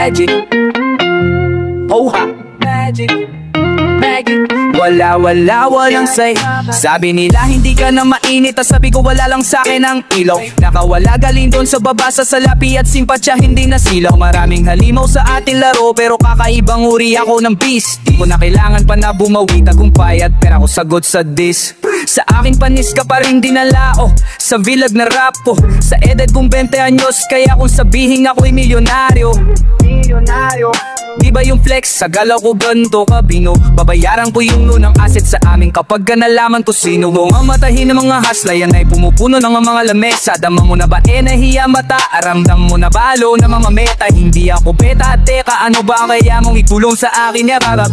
magic. Oh ha, magic, magic. Walang say. Sabi nila hindi ka na mainit, at sabi ko wala lang sa'kin ang ilaw. Nakawala galing doon sa baba sa salapi at simpatya hindi nasilaw. Maraming halimaw sa ating laro pero kakaibang uri ako ng beast. Di ko na kailangan pa na bumawi, tagumpay at pera ko sagot sa dis. Sa aking panis ka pa rin dinalao, sa vilag na rapo. Sa edad kong 20 anyos, kaya kung sabihin ako'y milyonaryo. Di ba yung flex? Sa galaw ko ganto kabino. Babayaran ko yung lunang asset sa amin kapag ka nalaman ko sino. Mga matahin ng mga hasla, yan ay pumupuno ng mga lamesa. Dama mo na ba nahiya mata? Aramdam mo na balo na mga meta. Hindi ako beta, teka ano ba kaya mong ikulong sa akin ya babab?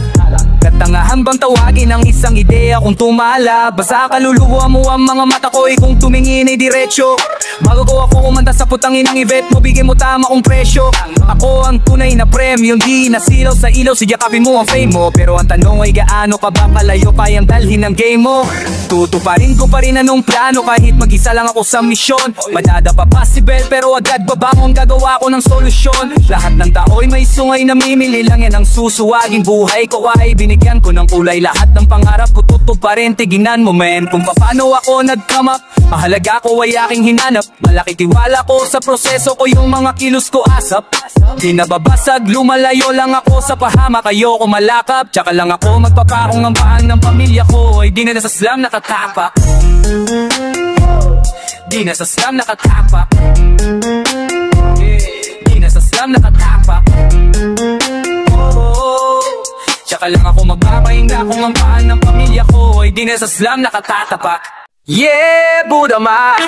Katangahan bang tawagin ang isang ideya kung tumala? Basta kaluluwa mo ang mga mata ko kung tumingin ay diretso. Bago ko ako kumanta sa putangin ng event mo, bigyan mo tama kong presyo. Ako ang tunay na premium, di nasilaw sa ilaw, siyakapin mo ang fame mo. Pero ang tanong ay gaano ka ba kalayo kayang dalhin ng game mo? Tutuparin ko pa rin anong plano kahit mag-isa lang ako sa misyon. Madada pa possible pero agad babangon gagawa ko ng solusyon. Lahat ng tao'y may sungay, namimili lang yan ang susuwaging buhay ko ay binigyan ko ng kulay. Lahat ng pangarap ko tutuparin, tignan mo men kung paano ako nag-come up. Mahalaga ko ay aking hinanap, malaki tiwala ko sa proseso ko, yung mga kilos ko asap. Di nababasag, lumalayo lang ako sa pahamak, ayoko malakap. Tsaka lang ako magpapakong ang paan ng pamilya ko, ay di na sa slam nakatapak. Di na sa slam nakatapak. Di na sa slam nakatapak. Tsaka lang ako magpapahinga kung ang paan ng pamilya ko, ay di na sa slam nakatatapak. Yeah, Buddha ma,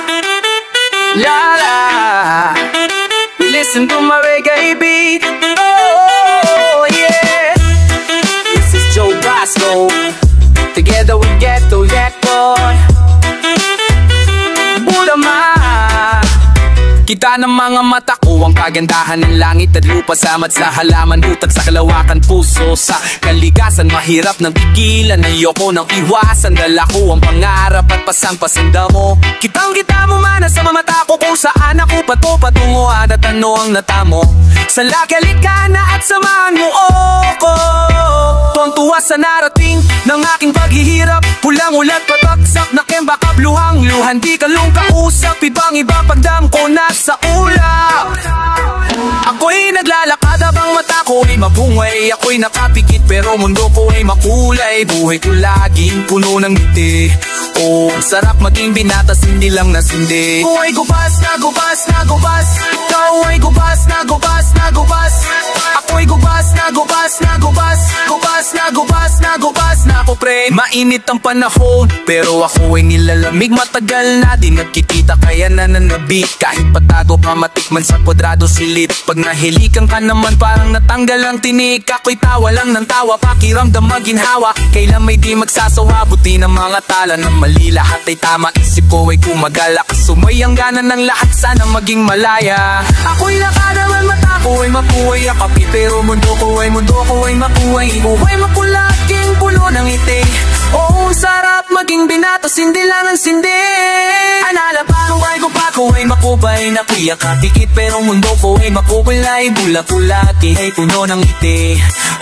la la. Listen to my reggae beat. Oh yeah. This is Joe Bosco. Together we get to that boy. Buddha ma. Kita ng mga mata ko ang kagandahan ng langit at lupa, samad sa halaman, utag sa kalawakan, puso sa kalikasan. Mahirap ng pigilan, ayoko nang iwasan, dala ko ang pangarap at pasang-pasanda mo. Kitang-kita mo man sa mamata ko kung saan ako patunguhan at ano ang natamo. Sa lagalit ka na at samahan mo ako. Tuwang-tuwa sa narating ng aking paghihirap, pulang-ulat pataksak na kemba kabluhang-luhan. Di kalong kausap, ibang-iba pagdam ko na sa ulap. Ako'y naglalakad habang mata ko'y mabungay. Ako'y nakapikit pero mundo ko ay makulay. Buhay ko laging puno ng ngiti. Oh, sarap maging binatas, hindi lang nasindi. Buhay gubas na gubas na gubas. Ikaw ay gubas na gubas na gubas. Ako'y gubas na gubas na gubas. Gubas na gubas na gubas na ako pre. Mainit ang panahon pero ako ay nilalamig. Matagal na din nagkikita kaya nananabik. Kahit patago pa matikman sa kwadrado silid. Pag nahilikan ka naman parang natanggal ang tinik. Ako'y tawa lang ng tawa, pakiramdam maginhawa. Kailan may di magsasawa, buti ng mga tala na mali. Lahat ay tama, isip ko ay kumagala. Kasumay ang gana ng lahat, sana maging malaya. Ako'y nakadaman, mata ko ay mapuhay. Akapit pero mundo ko ay mapuhay. Buhay makulaking puno ng ngiti. Oo, sarap maging binatas, hindi lang ang sindi. Anala pa ko ay makubay, nakuya katikit pero mundo ko ay makukulay. Bulak-bulaki ay puno ng ngiti.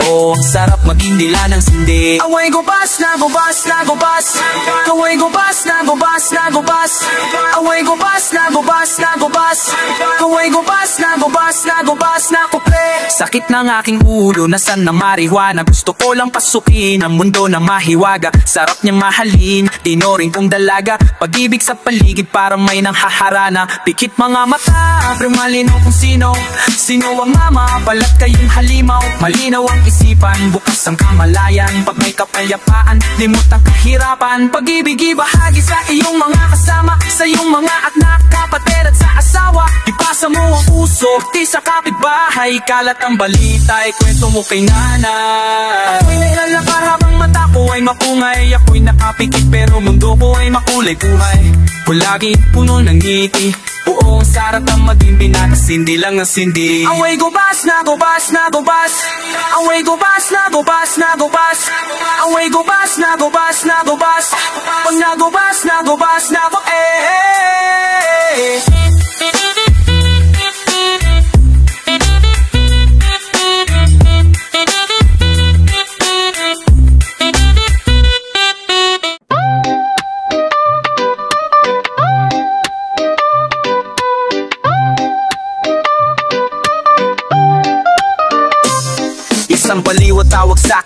Oh, ang sarap maging dila ng sindi. Away gubas na gubas na gubas. Away gubas na gubas na gubas. Away gubas na gubas na gubas. Away gubas na gubas na gubas na kuple. Sakit ng aking ulo, nasan na marijuana. Gusto ko lang pasukin ang mundo na mahiwaga. Sarap niyang mahalin, tinoring kong dalaga. Pag-ibig sa paligid parang may nang haharana. Pikit mga mata, pero malinaw kung sino ang mama, balat kayong halimaw. Malinaw ang isipan, bukas ang kamalayan. Pag may kapayapaan, limot ang kahirapan. Pag-ibig ibahagi sa iyong mga kasama, sa iyong mga anak, kapatid at sa asawa. Ipasa mo ang puso, di sa kapitbahay. Kalat ang balita, ikwento mo kay nanay. Ako'y nailalakar habang mata ko ay mapungay. Ako'y nakapikit pero mundo ko ay makulay buhay. Palagi puno ng ngiti. Oo, ang sarap ang maging binatas, hindi lang ang sindi. Away gubas na gubas na gubas. Away gubas na gubas na gubas. Away gubas na gubas na gubas. Pag nagubas na gubas na ko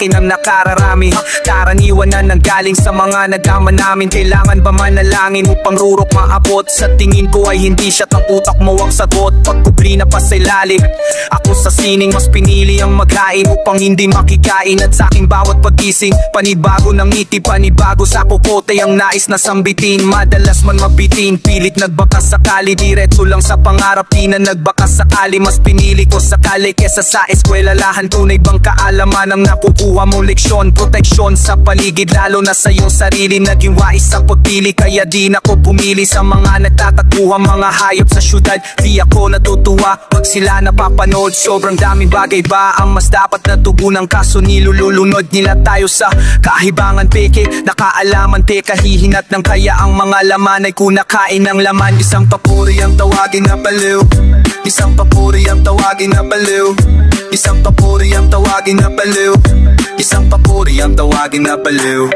akin ang nakararami. Karaniwan na nanggaling sa mga nagama namin. Kailangan ba manalangin upang rurok maabot? Sa tingin ko ay hindi siya tang utak mo ang sagot. Pagkubli na pa sa ilalim, ako sa sining mas pinili ang maghain upang hindi makikain. At sa aking bawat pagising, panibago ng ngiti, panibago sa kukote ang nais na sambitin. Madalas man mabitin, pilit nagbakas sakali, diretso lang sa pangarap, di na nagbakas sakali. Mas pinili ko sakali kesa sa eskwelalahan. Tunay bang kaalaman ang nakukuha mong leksyon? Proteksyon sa paligid, lalo na sa iyong sarili. Naging wais sa pagpili, kaya di na ko pumili sa mga nagtatakbuhan, mga hayop sa syudad. Di ako natutuwa pag sila napapanood. Sobrang daming bagay ba ang mas dapat na tugunan, kaso nilulunod nila tayo sa kahibangan. Peke, nakaalaman, teka hihinat ng kaya ang mga laman ay kunakain ng laman. Isang papuri ang tawagin na baliw, isang papuri ang tawagin na baliw, isang papuri ang tawagin na baliw, isang papuri ang tawagin na baliw.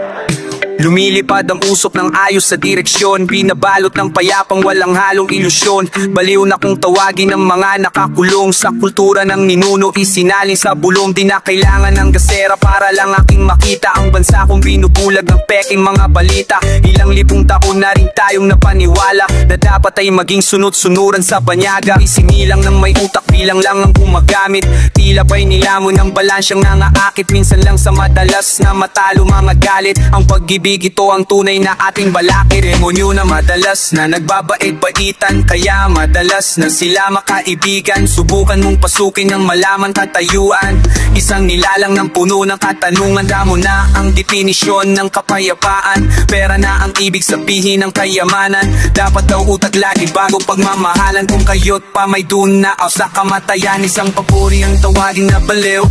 Lumilipad ang usok ng ayos sa direksyon, binabalot ng payapang walang halong ilusyon. Baliw na kung tawagin ng mga nakakulong sa kultura ng ninuno, isinalin sa bulong. Di na kailangan ng gasera para lang aking makita ang bansa kong binubulag ng peking mga balita. Ilang libong taon na rin tayong napaniwala na dapat ay maging sunod-sunuran sa banyaga. Isinilang ng may utak, bilang lang ang gumagamit. Tila ba'y nilamon ng balansyang nangaakit, minsan lang sa madalas na matalo mga galit. Ang pag-ibig, ito ang tunay na ating balakid. Demonyo na madalas na nagbabait-baitan, kaya madalas na sila makaibigan. Subukan mong pasukin ng malaman katayuan, isang nilalang ng puno ng katanungan. Damo na ang definisyon ng kapayapaan, pera na ang ibig sabihin ng kayamanan. Dapat daw utak lagi bago pagmamahalan, kung kayo't pa may dunaaw sa kamatayan. Isang papuri ang tawagin na baliw,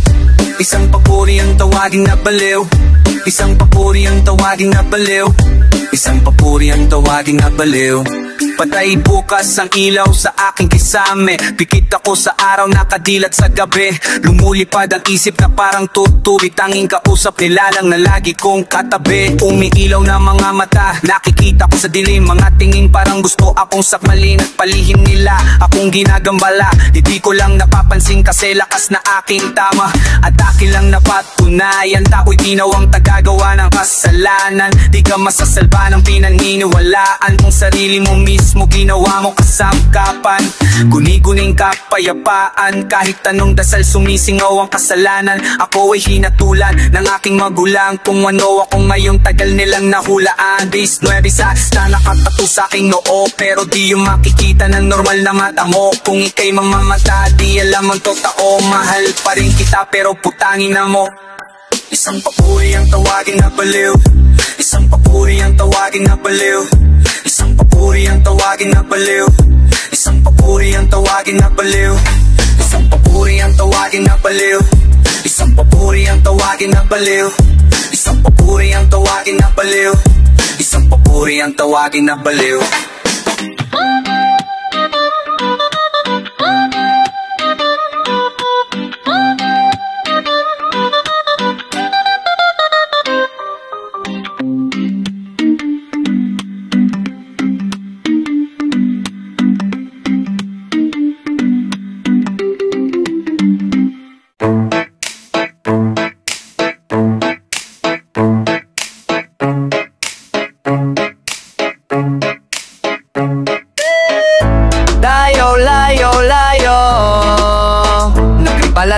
isang papuri ang tawagin na baliw, isang papuri ang tawagin na baliw, isang papuri ang tawagin na baliw. Patay bukas ang ilaw sa aking kisame, pikit ako sa araw, nakadilat sa gabi. Lumulipad ang isip na parang tuturi, tanging kausap nila lang na lagi kong katabi. Umiilaw na mga mata, nakikita ko sa dilim, mga tingin parang gusto akong sakmalin at palihim nila. Akong ginagambala, hindi ko lang napapansin kasi lakas na aking tama at akin lang napatunayan. Tako'y tinawang tagagawa ng kasalanan, di ka masasalba ng pinaniniwalaan kung sarili mo mismo ginawa mo kasangkapan. Guni-guning kapayapaan, kahit anong dasal sumisingaw ang kasalanan. Ako ay hinatulan ng aking magulang, kung ano ako ngayong tagal nilang nahulaan. Base 9 sa na nakatato sa aking noo, pero di yung makikita ng normal na mata mo. Kung ika'y mamamata, di alam ang totoo. Mahal pa rin kita pero putangin na mo. Isang papuri ang tawagin na baliw, isang papuri ang tawagin na baliw, isang papuri ang tawagin na baliw, isang papuri ang tawagin na baliw, isang papuri ang tawagin na baliw, isang papuri ang tawagin na baliw, isang papuri ang tawagin na baliw, isang papuri ang tawagin na baliw.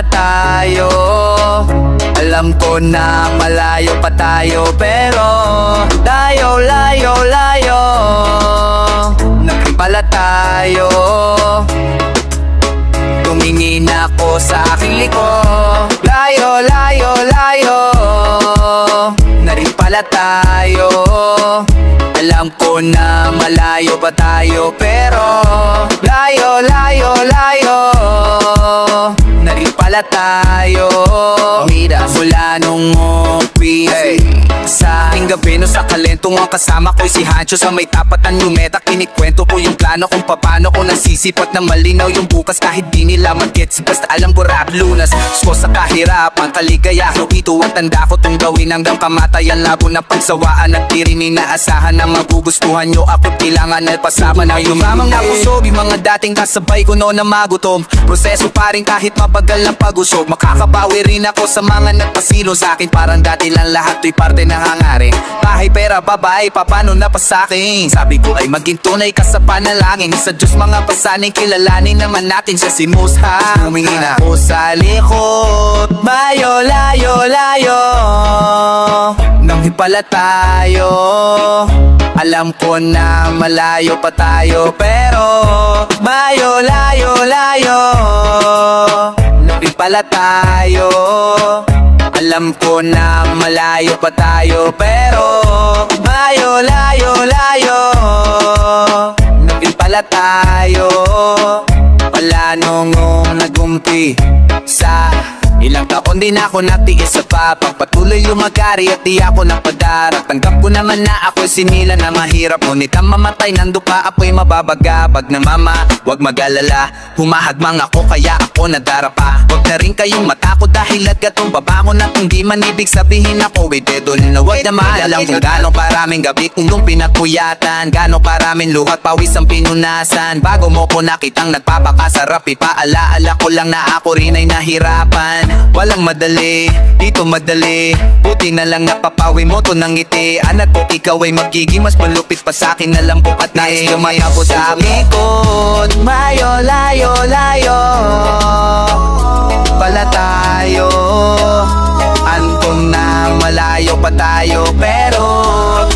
Tayo, alam ko na malayo pa tayo, pero layo, layo, layo. Nagpala tayo. Tumingin ako sa aking liko. Layo, layo, layo. Na rin pala tayo. Alam ko na malayo pa tayo, pero layo, layo, layo. Na rin pala tayo. Mula nung umpisa, sa aking gabi no sa kalentong ang kasama ko'y si Hancho sa may tapat ng lumeta. Kinikwento ko yung plano kung paano ko nasisipat na malinaw yung bukas, kahit di nila mag-gets. Basta alam ko rap lunas ko sa kahirapan, kaligayahan. Ito ang tanda ko tong gawin hanggang kamatayan. Labo na pagsawaan at di rin inaasahan na magugustuhan nyo ako. Kailangan na pasama na yung mamang nakusog, yung mga dating kasabay ko noon na magutom. Proseso pa rin kahit mababa mabagal ang pag-usog. Makakabawi rin ako sa mga nagpasilo sa akin. Parang dati lang lahat to'y parte ng hangarin. Bahay, pera, babae, papano na pa sa'kin? Sabi ko ay maging tunay ka sa panalangin. Sa Diyos mga pasaning, kilalanin naman natin siya si Musha. Humingin ako sa likod, mayo, layo, layo nang hipala tayo. Alam ko na malayo pa tayo, pero mayo, layo, layo nang hipala tayo. Alam ko na malayo pa tayo, pero mayo, layo, layo nang hipala tayo. Wala nung nag-umpisa. Ilang taon din ako natiis sa papagpatuloy lumagari at di ako napadarap. Tanggap ko naman na ako'y sinila na mahirap. Ngunit ang mamatay nando pa ako'y mababagabag na mama. Huwag mag-alala, humahagmang ako kaya ako nadarapa. Huwag na rin kayong matakot dahil agad-tong babangon na kung di man ibig sabihin ako ay dedo na huwag na maalam kung gano'ng karaming gabi kung nung pinatuyatan. Gano'ng karaming luhat pawis ang pinunasan. Bago mo ko nakitang nagpapakasarap, ipaalaala ko lang na ako rin ay nahirapan. Walang madali, dito madali. Buti na lang napapawi mo to ng ngiti. Anak ko, ikaw ay magiging mas malupit pa sa'kin. Alam ko at nais lumayabo sa likod. Mayo, layo, layo pala tayo. Anton na malayo pa tayo, pero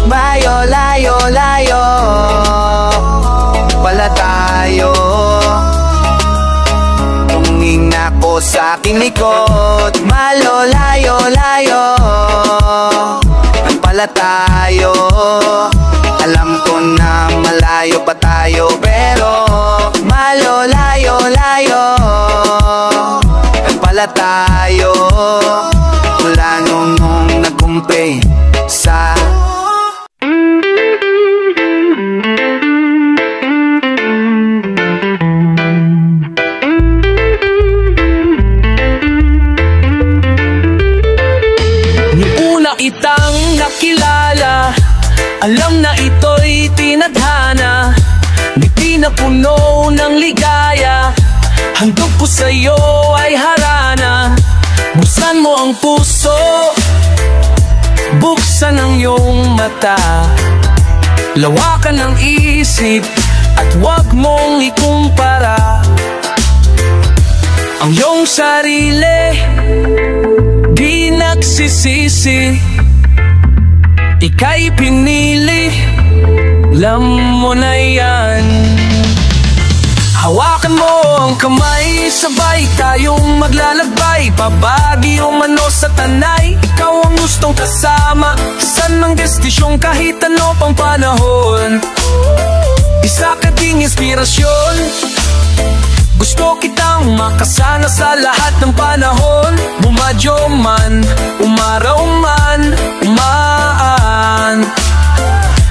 mayo, layo, layo pala tayo. Tumingin ako sa aking likod, malo, layo, layo pala tayo. Alam ko na malayo pa tayo, pero malo, layo, layo pala tayo. Mula nung nag-umpisa. Itang nakilala, alam na ito'y tinadhana. Ngiti na puno ng ligaya, handog ko sa'yo ay harana. Buksan mo ang puso, buksan ang iyong mata. Lawakan ang isip at huwag mong ikumpara ang iyong sarili. Di nagsisisi, ika'y pinili, alam mo na yan. Hawakan mo ang kamay, sabay tayong maglalakbay. Pabagyo man o sa tanay, ikaw ang gustong kasama. Saan mang destisyong kahit ano pang panahon. Isa ka ding inspirasyon, gusto kitang makasana sa lahat ng panahon. Bumadyo man, umaraw man, umaan,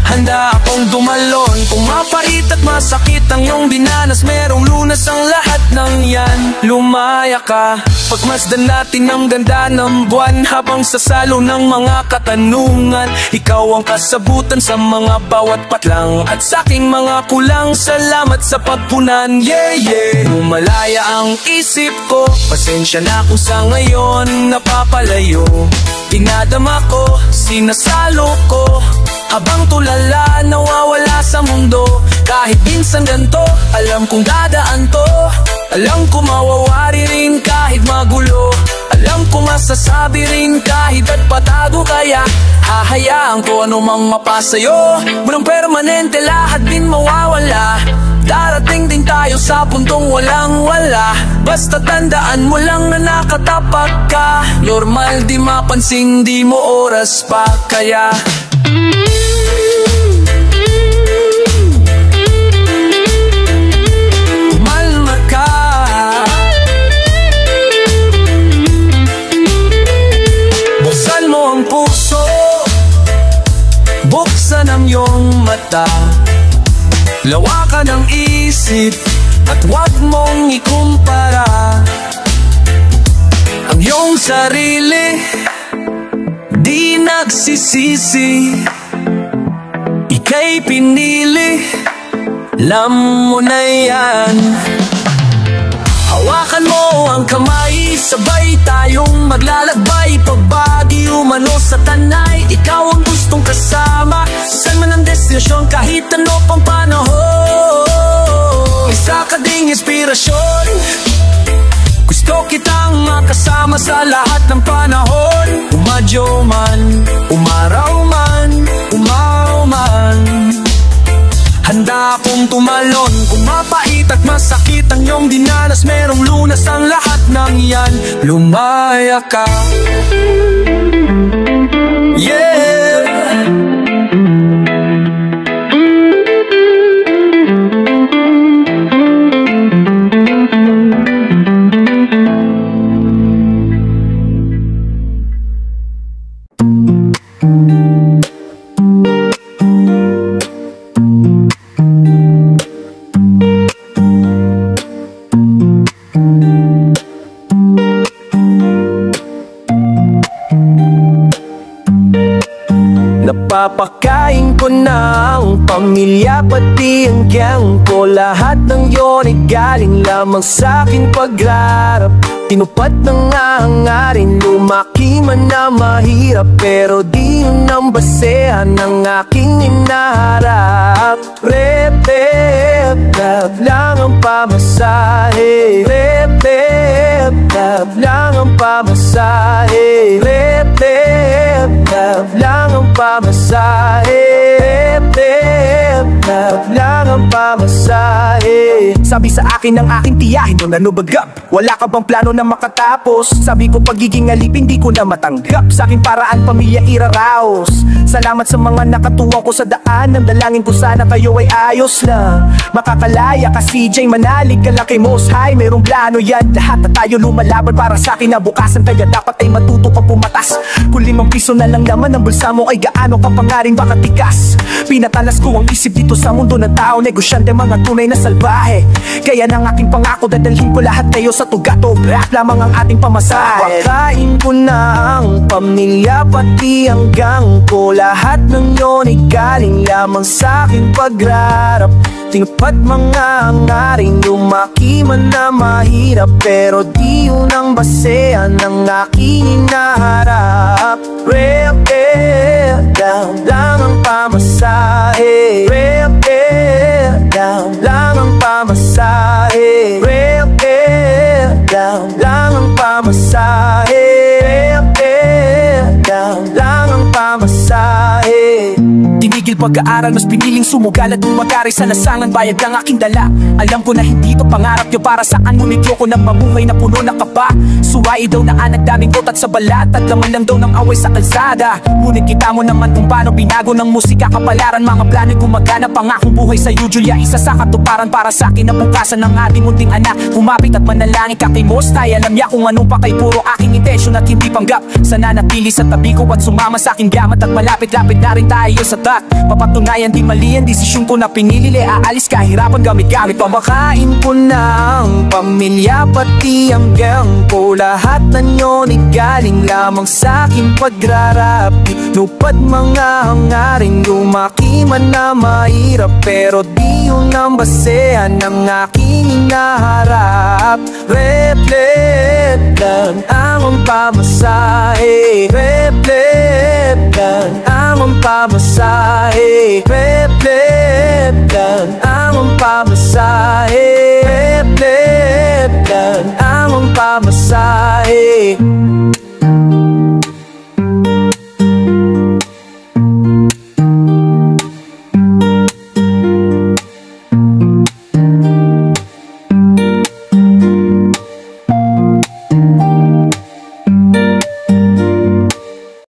handa akong dumalon. Kung mapait at masakit ang iyong dinanas, merong lunas ang lahat ng yan. Lumaya ka, pagmasdan natin ang ganda ng buwan. Habang sasalo ng mga katanungan, ikaw ang kasabutan sa mga bawat patlang. At sa aking mga kulang, salamat sa pagpunan. Yeah, yeah. Umalaya ang isip ko, pasensya na kung sa ngayon napapalayo. Dinadama ko, sinasalo ko, habang tulala nawawala sa mundo. Kahit minsan ganito, alam kong dadaan to. Alam ko mawawari rin kahit magulo. Alam ko masasabi rin kahit at patago. Kaya hahayaan ko anumang mapasayo. Walang permanente, lahat din mawawala. Darating din tayo sa puntong walang wala. Basta tandaan mo lang na nakatapak ka. Normal di mapansin, di mo oras pa. Kaya malma ka. Buksan mo ang puso, buksan ang iyong mata. Lawakan ang isip at huwag mong ikumpara ang iyong sarili. Di nagsisisi, ika'y pinili, alam mo na yan. Hawakan mo ang kamay, sabay tayong maglalakbay. Pagbagi umano sa tanay, ikaw ang gustong kasama. Saan man ang destinasyon, kahit ano pang panahon. Isa ka ding inspirasyon, gusto kitang makasama sa lahat ng panahon. Umadyo man, umaraw man, umaw man, handa akong tumalon. Kung mapait at masakit ang iyong dinanas, merong lunas ang lahat ng yan. Lumaya ka, yeah. Napapakain ko na ang pamilya, pati ang gang ko. Lahat ng yon ay galing lamang sa aking pagrarap. Tinupad ng hangarin, lumaki man na mahirap, pero di yun ang basehan ng aking hinaharap. Rep-rep-rap lang ang pamasahe. Rep-rep-rap lang ang pamasahe. Rep-rep-rap lang ang pamasahe. Rep-rep-rap lang ang pamasahe. Sabi sa akin ng aking tiyahin nung nanubagap, wala ka bang plano na makatapos? Sabi ko pagiging alipin di ko na matanggap. Sa aking paraan pamilya iraraos. Salamat sa mga nakatuwang ko sa daan. Ang dalangin ko sana kayo ay ayos lang. Makakalaya ka CJ Manalig ka lang kay Most High. Merong plano yan, lahat na tayo lumalaban para sa akin na bukasan. Kaya dapat ay matuto kang pumatas. Kung 5 piso na lang naman ang bulsa mo, ay gaano ka pa nga rin baka tikas. Pinatalas ko ang isip dito sa mundo ng tao, negosyante mga tunay na salbahe. Kaya ng aking pangako, dadalhin ko lahat kayo sa tugato. Rap lamang ang ating pamasahe. Pakain ko na ang pamilya, pati ang gang ko. Lahat ng yon ay galing lamang sa aking pagrarap. Tinupad mga hangarin, lumaki man na mahirap, pero di yun ang basehan ng aking hinaharap. Rep-rep lang ang pamasahe. Rep-rep lang ang pamasahe. Rep-rep lang ang pamasahe. Rep-rep lang ang pamasahe. Tinigil pag-aaral, mas piniling sumugal at umagari sa lasangan. Bayad ng aking dala, alam ko na hindi to pangarap nyo para saan. Ngunit yoko ng mamuhay na puno ng kaba. Suwai daw na anak daming utat sa balat, at laman lang daw ng away sa kalsada. Ngunit kita mo naman kung paano binago ng musika kapalaran. Mga plano'y gumagana, pangakong buhay sa iyo Julia, isa sa katuparan para sa akin na bukasan ng ating munting anak. Kumapit at manalangin ka kay Most High. Alam niya kung anong pakay, puro aking intensyon at hindi panggap. Sana natili sa tabi ko at sumama sa aking gamat, at malapit-lapit na rin tayo sa tak. Papatunayan di mali ang desisyon ko na pinili. Aalis kahirapan gamit-gamit. Pamakain ko na ang pamilya, pati ang gang ko. Lahat na yon ay galing lamang sa aking pagrarap. Nupad mga hangarin, lumaki man na mahirap, pero di yun ang basehan ng aking hinaharap. Rep-rep lang ang pamasahe. Rep-rep lang ang pamasahe. Rep-rep lang ang pamasahe. Rep-rep lang ang pamasahe.